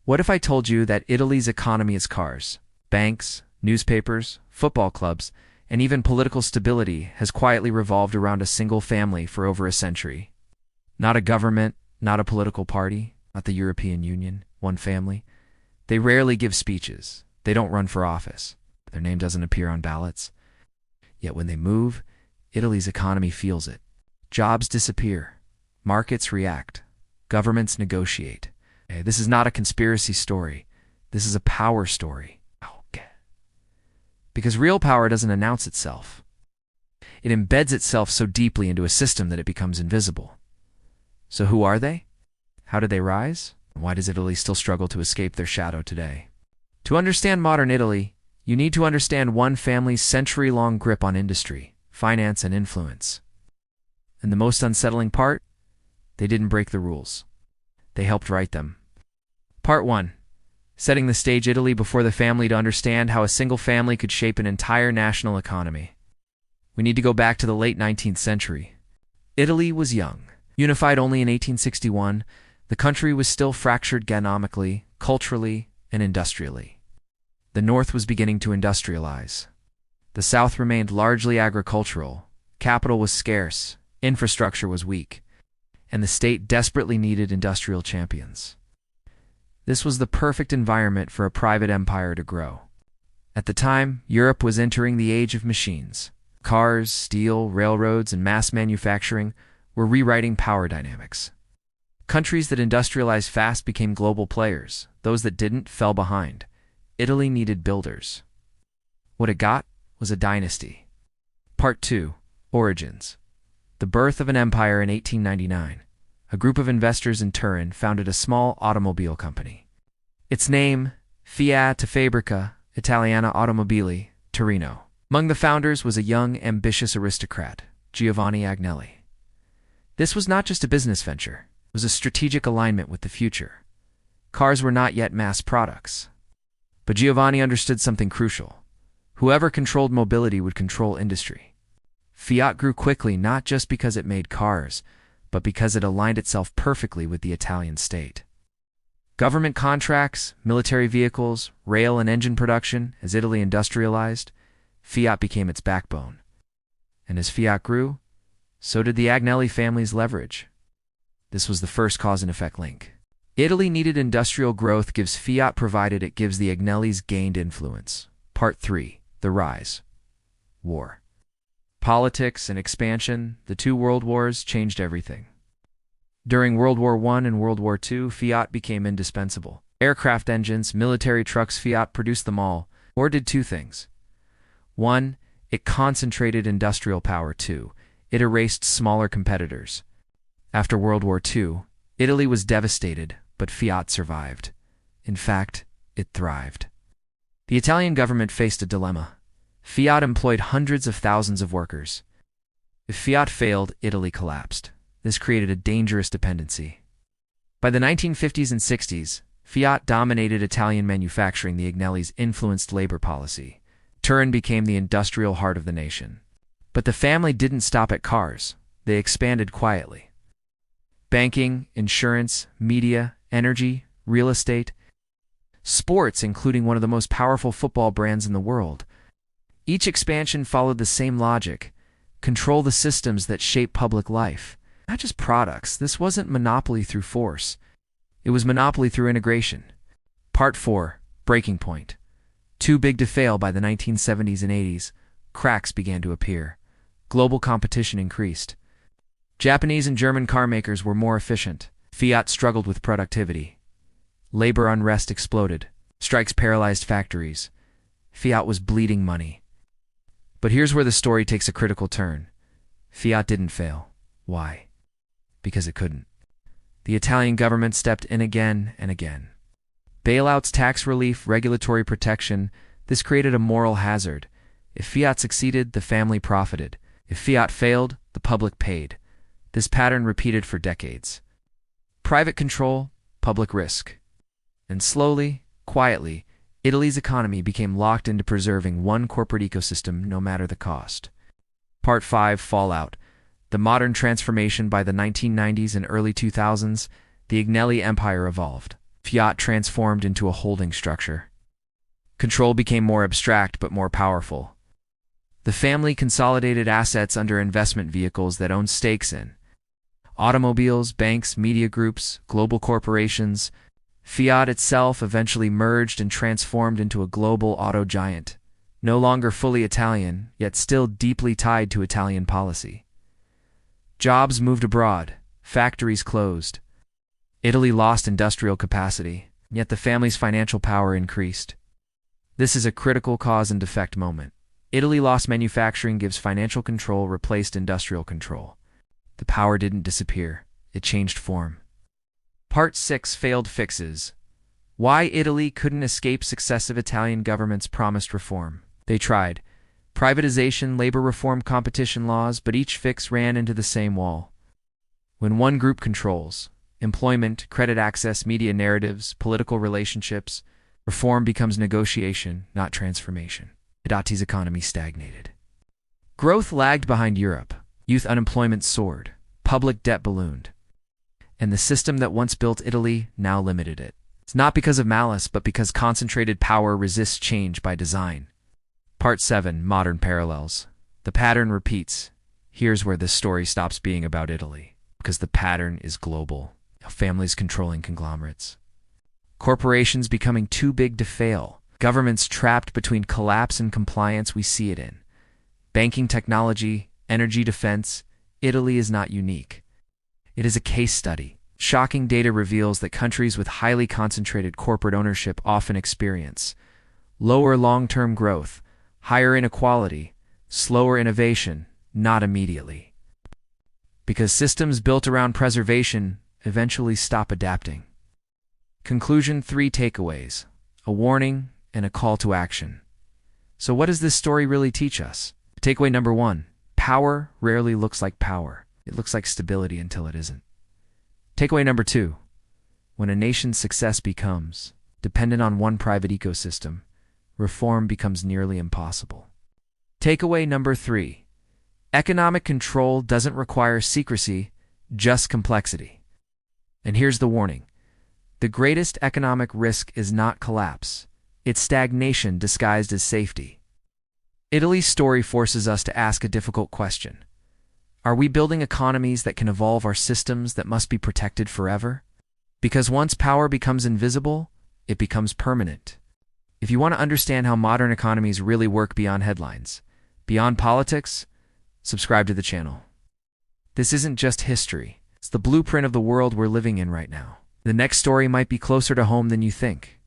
What if I told you that Italy's economy is cars, banks, newspapers, football clubs, and even political stability has quietly revolved around a single family for over a century? Not a government, not a political party, not the European Union, one family. They rarely give speeches. They don't run for office. Their name doesn't appear on ballots. Yet when they move, Italy's economy feels it. Jobs disappear. Markets react. Governments negotiate. This is not a conspiracy story. This is a power story. Okay. Because real power doesn't announce itself. It embeds itself so deeply into a system that it becomes invisible. So who are they? How did they rise? Why does Italy still struggle to escape their shadow today? To understand modern Italy, you need to understand one family's century-long grip on industry, finance, and influence. And the most unsettling part? They didn't break the rules. They helped write them. Part 1. Setting the stage: Italy before the family. To understand how a single family could shape an entire national economy, we need to go back to the late 19th century. Italy was young. Unified only in 1861, the country was still fractured economically, culturally, and industrially. The North was beginning to industrialize. The South remained largely agricultural. Capital was scarce, infrastructure was weak, and the state desperately needed industrial champions. This was the perfect environment for a private empire to grow. At the time, Europe was entering the age of machines. Cars, steel, railroads, and mass manufacturing were rewriting power dynamics. Countries that industrialized fast became global players. Those that didn't fell behind. Italy needed builders. What it got was a dynasty. Part 2. Origins. The birth of an empire in 1899. A group of investors in Turin founded a small automobile company. Its name, Fiat Fabbrica Italiana Automobili, Torino. Among the founders was a young, ambitious aristocrat, Giovanni Agnelli. This was not just a business venture. It was a strategic alignment with the future. Cars were not yet mass products. But Giovanni understood something crucial. Whoever controlled mobility would control industry. Fiat grew quickly not just because it made cars, but because it aligned itself perfectly with the Italian state. Government contracts, military vehicles, rail and engine production. As Italy industrialized, Fiat became its backbone. And as Fiat grew, so did the Agnelli family's leverage. This was the first cause and effect link. Italy needed industrial growth, gives Fiat, provided it gives the Agnellis gained influence. Part 3. The rise. War. Politics and expansion, the two world wars, changed everything. During World War I and World War II, Fiat became indispensable. Aircraft engines, military trucks, Fiat produced them all, or did two things. 1. It concentrated industrial power. 2. It erased smaller competitors. After World War II, Italy was devastated, but Fiat survived. In fact, it thrived. The Italian government faced a dilemma. Fiat employed hundreds of thousands of workers. If Fiat failed, Italy collapsed. This created a dangerous dependency. By the 1950s and 60s, Fiat dominated Italian manufacturing. The Agnellis influenced labor policy. Turin became the industrial heart of the nation. But the family didn't stop at cars. They expanded quietly. Banking, insurance, media, energy, real estate, sports, including one of the most powerful football brands in the world. Each expansion followed the same logic: control the systems that shape public life. Not just products. This wasn't monopoly through force. It was monopoly through integration. Part 4. Breaking point. Too big to fail. By the 1970s and 80s, cracks began to appear. Global competition increased. Japanese and German car makers were more efficient. Fiat struggled with productivity. Labor unrest exploded. Strikes paralyzed factories. Fiat was bleeding money. But here's where the story takes a critical turn. Fiat didn't fail. Why? Because it couldn't. The Italian government stepped in again and again. Bailouts, tax relief, regulatory protection. This created a moral hazard. If Fiat succeeded, the family profited. If Fiat failed, the public paid. This pattern repeated for decades. Private control, public risk. And slowly, quietly, Italy's economy became locked into preserving one corporate ecosystem no matter the cost. Part 5. Fallout. The modern transformation. By the 1990s and early 2000s, the Agnelli empire evolved. Fiat transformed into a holding structure. Control became more abstract but more powerful. The family consolidated assets under investment vehicles that owned stakes in automobiles, banks, media groups, global corporations. Fiat itself eventually merged and transformed into a global auto giant, no longer fully Italian, yet still deeply tied to Italian policy. Jobs moved abroad, factories closed. Italy lost industrial capacity, yet the family's financial power increased. This is a critical cause and effect moment. Italy lost manufacturing, gives financial control, replaced industrial control. The power didn't disappear, it changed form. Part 6: Failed Fixes. Why Italy couldn't escape successive Italian governments promised reform. They tried. Privatization, labor reform, competition laws, but each fix ran into the same wall. When one group controls employment, credit access, media narratives, political relationships, reform becomes negotiation, not transformation. Itali's economy stagnated. Growth lagged behind Europe. Youth unemployment soared. Public debt ballooned. And the system that once built Italy now limited it. It's not because of malice, but because concentrated power resists change by design. Part 7: Modern Parallels. The pattern repeats. Here's where this story stops being about Italy, because the pattern is global. Families controlling conglomerates. Corporations becoming too big to fail. Governments trapped between collapse and compliance. We see it in banking, technology, energy, defense. Italy is not unique. It is a case study. Shocking data reveals that countries with highly concentrated corporate ownership often experience lower long-term growth, higher inequality, slower innovation, not immediately. Because systems built around preservation eventually stop adapting. Conclusion: 3 takeaways, a warning, and a call to action. So what does this story really teach us? Takeaway number 1: power rarely looks like power. It looks like stability until it isn't. Takeaway number 2: when a nation's success becomes dependent on one private ecosystem, reform becomes nearly impossible. Takeaway number 3: economic control doesn't require secrecy, just complexity. And here's the warning: the greatest economic risk is not collapse, it's stagnation disguised as safety. Italy's story forces us to ask a difficult question. Are we building economies that can evolve our systems that must be protected forever? Because once power becomes invisible, it becomes permanent. If you want to understand how modern economies really work beyond headlines, beyond politics, subscribe to the channel. This isn't just history. It's the blueprint of the world we're living in right now. The next story might be closer to home than you think.